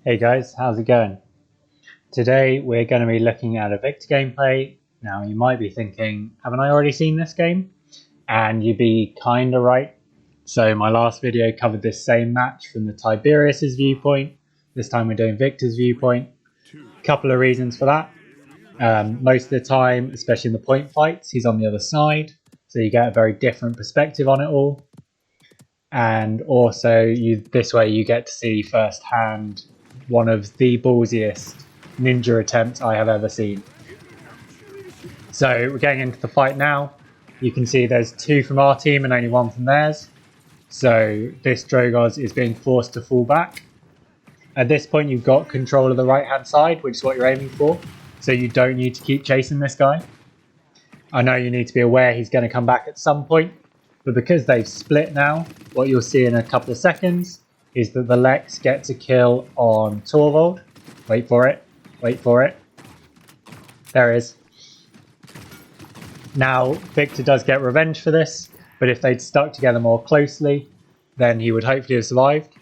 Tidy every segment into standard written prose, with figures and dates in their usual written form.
Hey guys, how's it going? Today we're going to be looking at a Viktor gameplay. Now you might be thinking, haven't I already seen this game? And you'd be kinda right. So my last video covered this same match from the Tiberius's viewpoint. This time we're doing Viktor's viewpoint. Couple of reasons for that. Most of the time, especially in the point fights, he's on the other side. So you get a very different perspective on it all. And also this way you get to see firsthand one of the ballsiest ninja attempts I have ever seen. So we're getting into the fight now. You can see there's two from our team and only one from theirs. So this Drogoz is being forced to fall back. At this point you've got control of the right hand side, which is what you're aiming for. So you don't need to keep chasing this guy. I know you need to be aware he's going to come back at some point. But because they've split now, what you'll see in a couple of seconds is that the Lex gets a kill on Torvald. Wait for it. Wait for it. There it is. Now, Viktor does get revenge for this, but if they'd stuck together more closely, then he would hopefully have survived.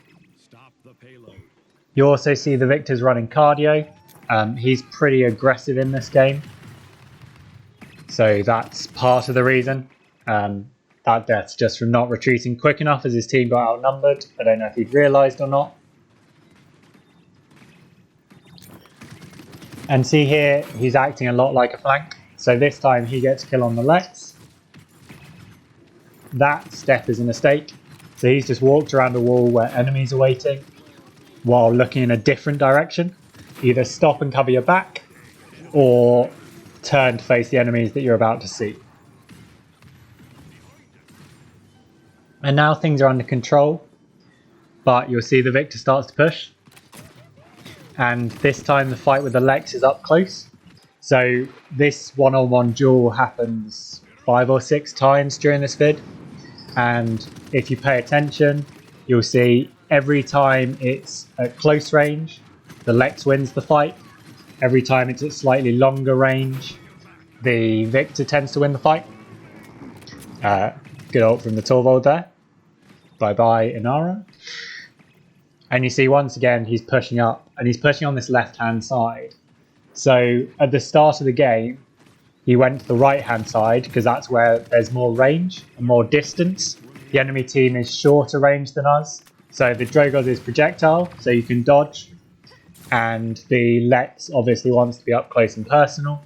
You also see the Viktor's running cardio. He's pretty aggressive in this game. So that's part of the reason. That death's just from not retreating quick enough as his team got outnumbered. I don't know if he'd realised or not. And see here, he's acting a lot like a flank. So this time he gets a kill on the Lex. That step is a mistake. So he's just walked around a wall where enemies are waiting while looking in a different direction. Either stop and cover your back or turn to face the enemies that you're about to see. And now things are under control, but you'll see the Viktor starts to push. And this time the fight with the Lex is up close. So this one-on-one duel happens 5 or 6 times during this vid. And if you pay attention, you'll see every time it's at close range, the Lex wins the fight. Every time it's at slightly longer range, the Viktor tends to win the fight. Good ult from the Torvald there. Bye-bye, Inara. And you see once again he's pushing up, and he's pushing on this left-hand side. So at the start of the game, he went to the right-hand side because that's where there's more range and more distance. The enemy team is shorter range than us. So the Drogoz is projectile, so you can dodge. And the Lex obviously wants to be up close and personal.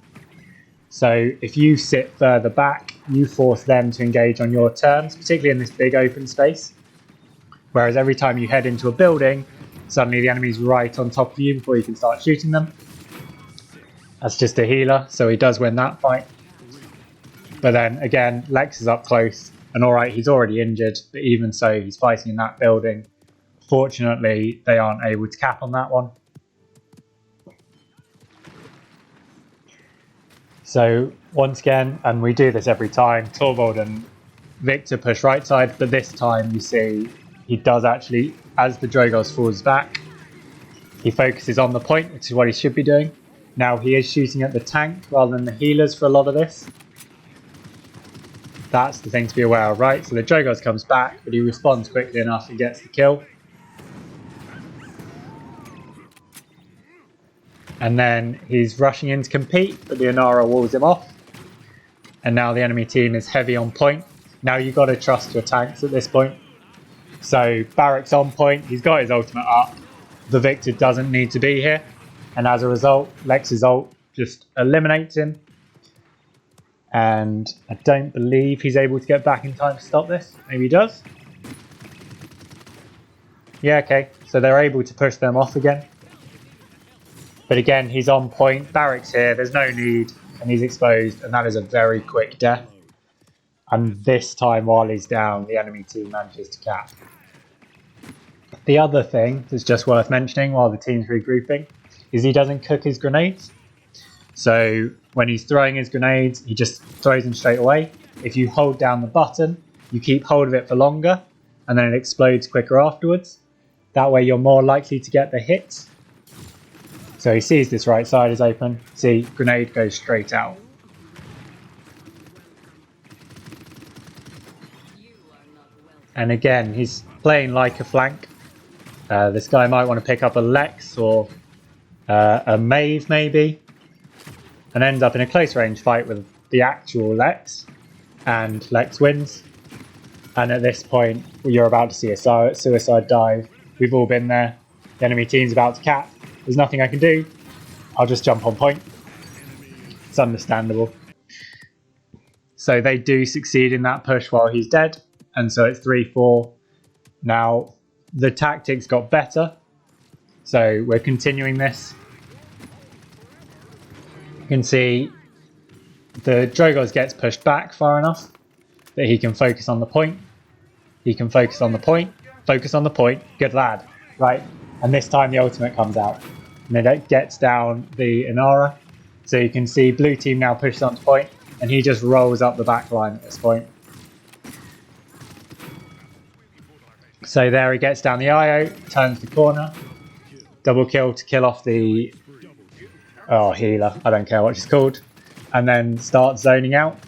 So if you sit further back, you force them to engage on your terms, particularly in this big open space. Whereas every time you head into a building, suddenly the enemy's right on top of you before you can start shooting them. That's just a healer, so he does win that fight. But then again, Lex is up close, and alright, he's already injured, but even so, he's fighting in that building. Fortunately, they aren't able to cap on that one. So once again, and we do this every time, Torvald and Viktor push right side, but this time you see he does actually, as the Drogoz falls back, he focuses on the point, which is what he should be doing. Now he is shooting at the tank rather than the healers for a lot of this. That's the thing to be aware of, right? So the Drogoz comes back, but he responds quickly enough and gets the kill. And then he's rushing in to compete, but the Inara walls him off. And now the enemy team is heavy on point. Now you've got to trust your tanks at this point. So Barrack's on point, he's got his ultimate up. The Viktor doesn't need to be here. And as a result, Lex's ult just eliminates him. And I don't believe he's able to get back in time to stop this. Maybe he does. Yeah, okay. So they're able to push them off again. But again, he's on point. Barrack's here. There's no need. And he's exposed. And that is a very quick death. And this time, while he's down, the enemy team manages to cap. The other thing that's just worth mentioning while the team's regrouping is he doesn't cook his grenades. So when he's throwing his grenades, he just throws them straight away. If you hold down the button, you keep hold of it for longer. And then it explodes quicker afterwards. That way you're more likely to get the hits. So he sees this right side is open. See, grenade goes straight out. And again, he's playing like a flank. This guy might want to pick up a Lex or a Mave maybe, and ends up in a close range fight with the actual Lex, and Lex wins. And at this point, you're about to see a suicide dive. We've all been there. The enemy team's about to cap. There's nothing I can do. I'll just jump on point. It's understandable. So they do succeed in that push while he's dead, and so it's 3-4. Now, the tactics got better, so we're continuing this. You can see the Drogoz gets pushed back far enough that he can focus on the point. He can focus on the point. Focus on the point. Good lad. Right. And this time the ultimate comes out. And it gets down the Inara. So you can see blue team now pushes onto point. And he just rolls up the back line at this point. So there he gets down the IO. Turns the corner. Double kill to kill off the... Oh, healer. I don't care what she's called. And then starts zoning out.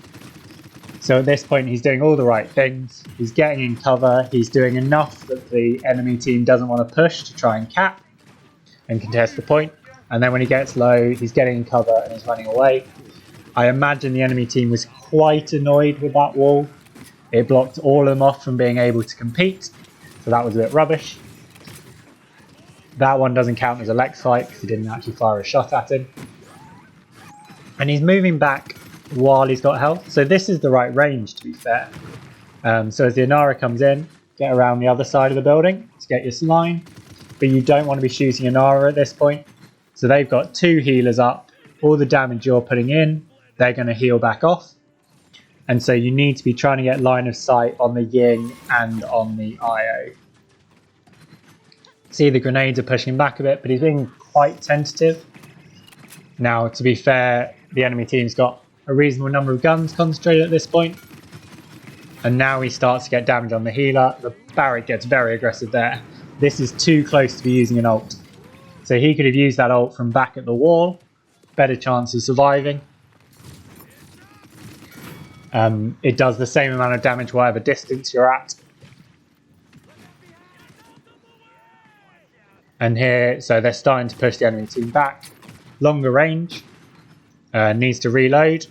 So at this point he's doing all the right things. He's getting in cover. He's doing enough that the enemy team doesn't want to push to try and cap and contest the point. And then when he gets low, he's getting in cover and he's running away. I imagine the enemy team was quite annoyed with that wall. It blocked all of them off from being able to compete. So that was a bit rubbish. That one doesn't count as a Lex fight because he didn't actually fire a shot at him. And he's moving back while he's got health. So this is the right range, to be fair. So as the Inara comes in, get around the other side of the building to get your line. But you don't want to be shooting Inara at this point. So they've got 2 healers up. All the damage you're putting in, they're going to heal back off. And so you need to be trying to get line of sight on the Ying and on the IO. See, the grenades are pushing him back a bit, but he's being quite tentative. Now, to be fair, the enemy team's got a reasonable number of guns concentrated at this point. And now he starts to get damage on the healer. The Barrack gets very aggressive there. This is too close to be using an ult. So he could have used that ult from back at the wall. Better chance of surviving. It does the same amount of damage whatever distance you're at. And here, so they're starting to push the enemy team back. Longer range. Needs to reload.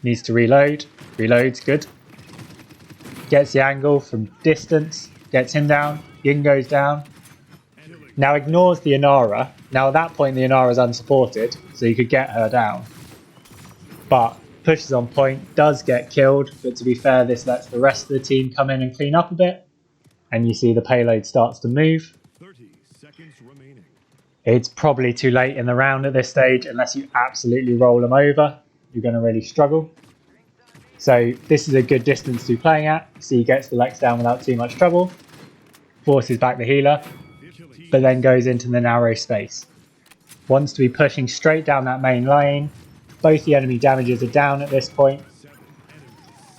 Needs to reload. Reloads, good. Gets the angle from distance. Gets him down. Ying goes down. Now ignores the Inara. Now at that point the Inara is unsupported, so you could get her down. But pushes on point, does get killed, but to be fair, this lets the rest of the team come in and clean up a bit. And you see the payload starts to move. 30 seconds remaining. It's probably too late in the round at this stage, unless you absolutely roll them over. You're going to really struggle. So this is a good distance to be playing at. So he gets the Lex down without too much trouble. Forces back the healer, but then goes into the narrow space. Wants to be pushing straight down that main lane. Both the enemy damages are down at this point.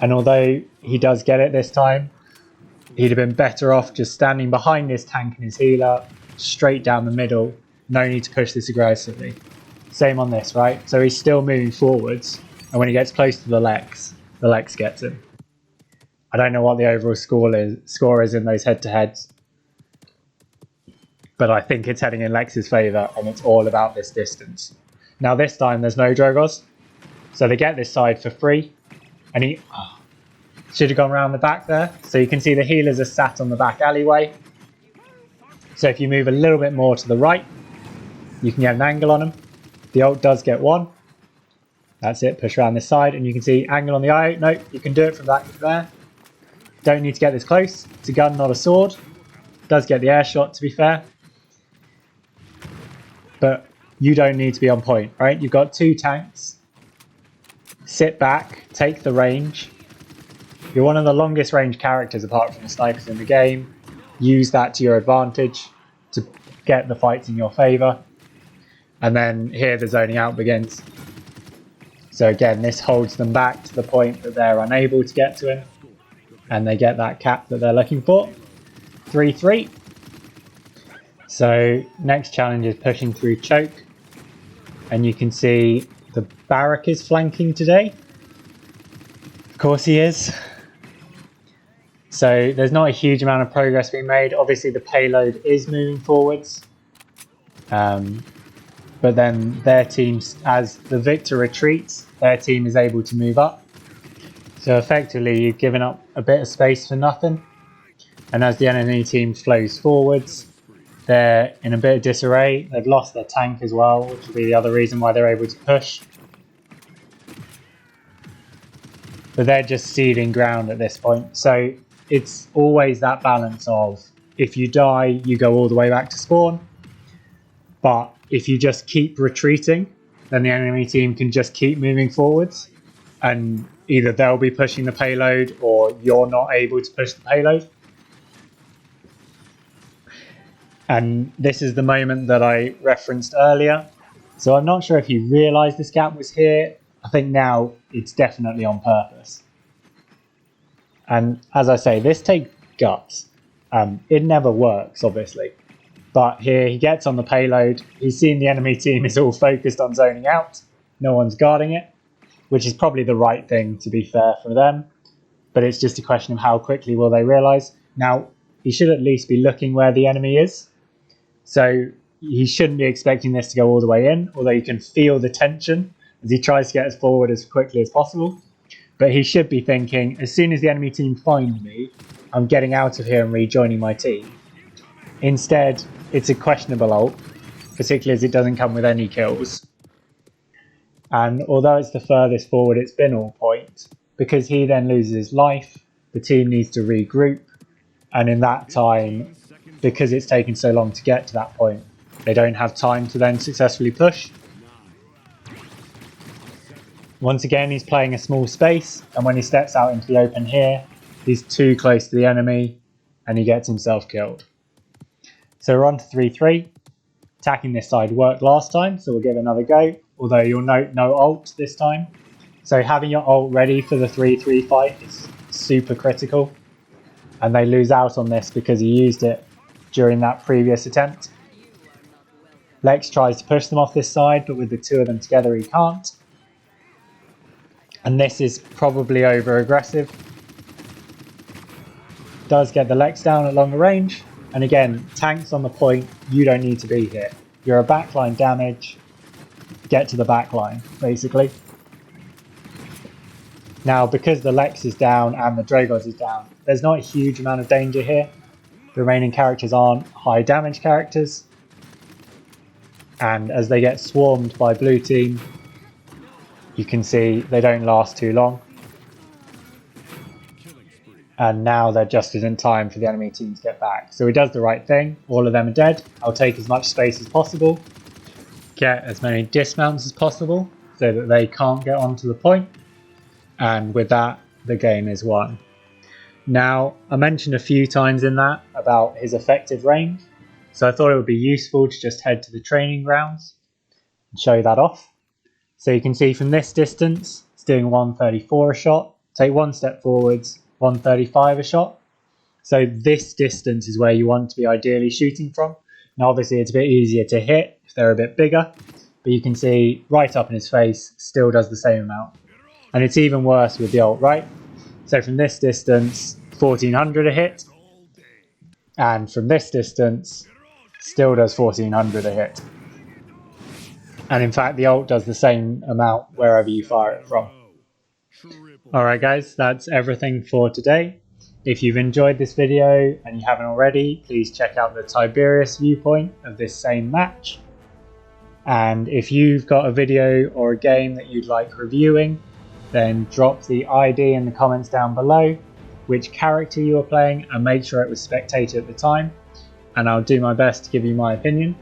And although he does get it this time, he'd have been better off just standing behind his tank and his healer, straight down the middle. No need to push this aggressively. Same on this, right? So he's still moving forwards, and when he gets close to the Lex gets him. I don't know what the overall score is in those head-to-heads, but I think it's heading in Lex's favour, and it's all about this distance. Now this time there's no Drogoz, so they get this side for free, and he should have gone around the back there. So you can see the healers are sat on the back alleyway. So if you move a little bit more to the right, you can get an angle on him. The ult does get one. That's it, push around this side, and you can see angle on the eye. No, you can do it from back there. Don't need to get this close. It's a gun, not a sword. Does get the air shot, to be fair. But you don't need to be on point, right? You've got 2 tanks. Sit back, take the range. You're one of the longest range characters apart from the snipers in the game. Use that to your advantage to get the fights in your favour. And then here the zoning out begins. So again, this holds them back to the point that they're unable to get to him. And they get that cap that they're looking for. 3-3. So next challenge is pushing through choke. And you can see the Barrack is flanking today. Of course he is. So there's not a huge amount of progress being made. Obviously the payload is moving forwards. But then their teams, as the Viktor retreats, their team is able to move up. So effectively you've given up a bit of space for nothing. And as the enemy team flows forwards, they're in a bit of disarray. They've lost their tank as well, which will be the other reason why they're able to push. But they're just ceding ground at this point. So it's always that balance of, if you die, you go all the way back to spawn. But if you just keep retreating, then the enemy team can just keep moving forwards. And either they'll be pushing the payload or you're not able to push the payload. And this is the moment that I referenced earlier. So I'm not sure if you realised this gap was here. I think now it's definitely on purpose. And as I say, this takes guts. It never works, obviously. But here he gets on the payload. He's seen the enemy team is all focused on zoning out. No one's guarding it, which is probably the right thing, to be fair, for them. But it's just a question of how quickly will they realise. Now, he should at least be looking where the enemy is. So he shouldn't be expecting this to go all the way in, although you can feel the tension as he tries to get us forward as quickly as possible. But he should be thinking, as soon as the enemy team find me, I'm getting out of here and rejoining my team. Instead, it's a questionable ult, particularly as it doesn't come with any kills. And although it's the furthest forward it's been all point, because he then loses his life, the team needs to regroup. And in that time, because it's taken so long to get to that point, they don't have time to then successfully push. Once again, he's playing a small space, and when he steps out into the open here, he's too close to the enemy, and he gets himself killed. So we're on to 3-3. Attacking this side worked last time, so we'll give it another go, although you'll note no ult this time. So having your ult ready for the 3-3 fight is super critical, and they lose out on this because he used it during that previous attempt. Lex tries to push them off this side, but with the two of them together he can't. And this is probably over aggressive. Does get the Lex down at longer range. And again, tanks on the point, you don't need to be here. You're a backline damage, get to the backline, basically. Now, because the Lex is down and the Dragos is down, there's not a huge amount of danger here. The remaining characters aren't high damage characters. And as they get swarmed by blue team, you can see they don't last too long. And now they're just in time for the enemy team to get back. So he does the right thing. All of them are dead. I'll take as much space as possible. Get as many dismounts as possible so that they can't get onto the point. And with that, the game is won. Now, I mentioned a few times in that about his effective range. So I thought it would be useful to just head to the training grounds and show that off. So you can see from this distance, it's doing 134 a shot. Take one step forwards, 135 a shot. So this distance is where you want to be ideally shooting from. Now obviously it's a bit easier to hit if they're a bit bigger, but you can see right up in his face still does the same amount. And it's even worse with the ult, right? So from this distance, 1400 a hit. And from this distance, still does 1400 a hit. And in fact, the ult does the same amount wherever you fire it from. Alright guys, that's everything for today. If you've enjoyed this video and you haven't already, please check out the Tiberius viewpoint of this same match. And if you've got a video or a game that you'd like reviewing, then drop the ID in the comments down below, which character you were playing, and make sure it was spectator at the time. And I'll do my best to give you my opinion.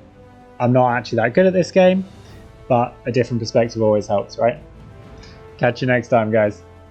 I'm not actually that good at this game, but a different perspective always helps, right? Catch you next time, guys.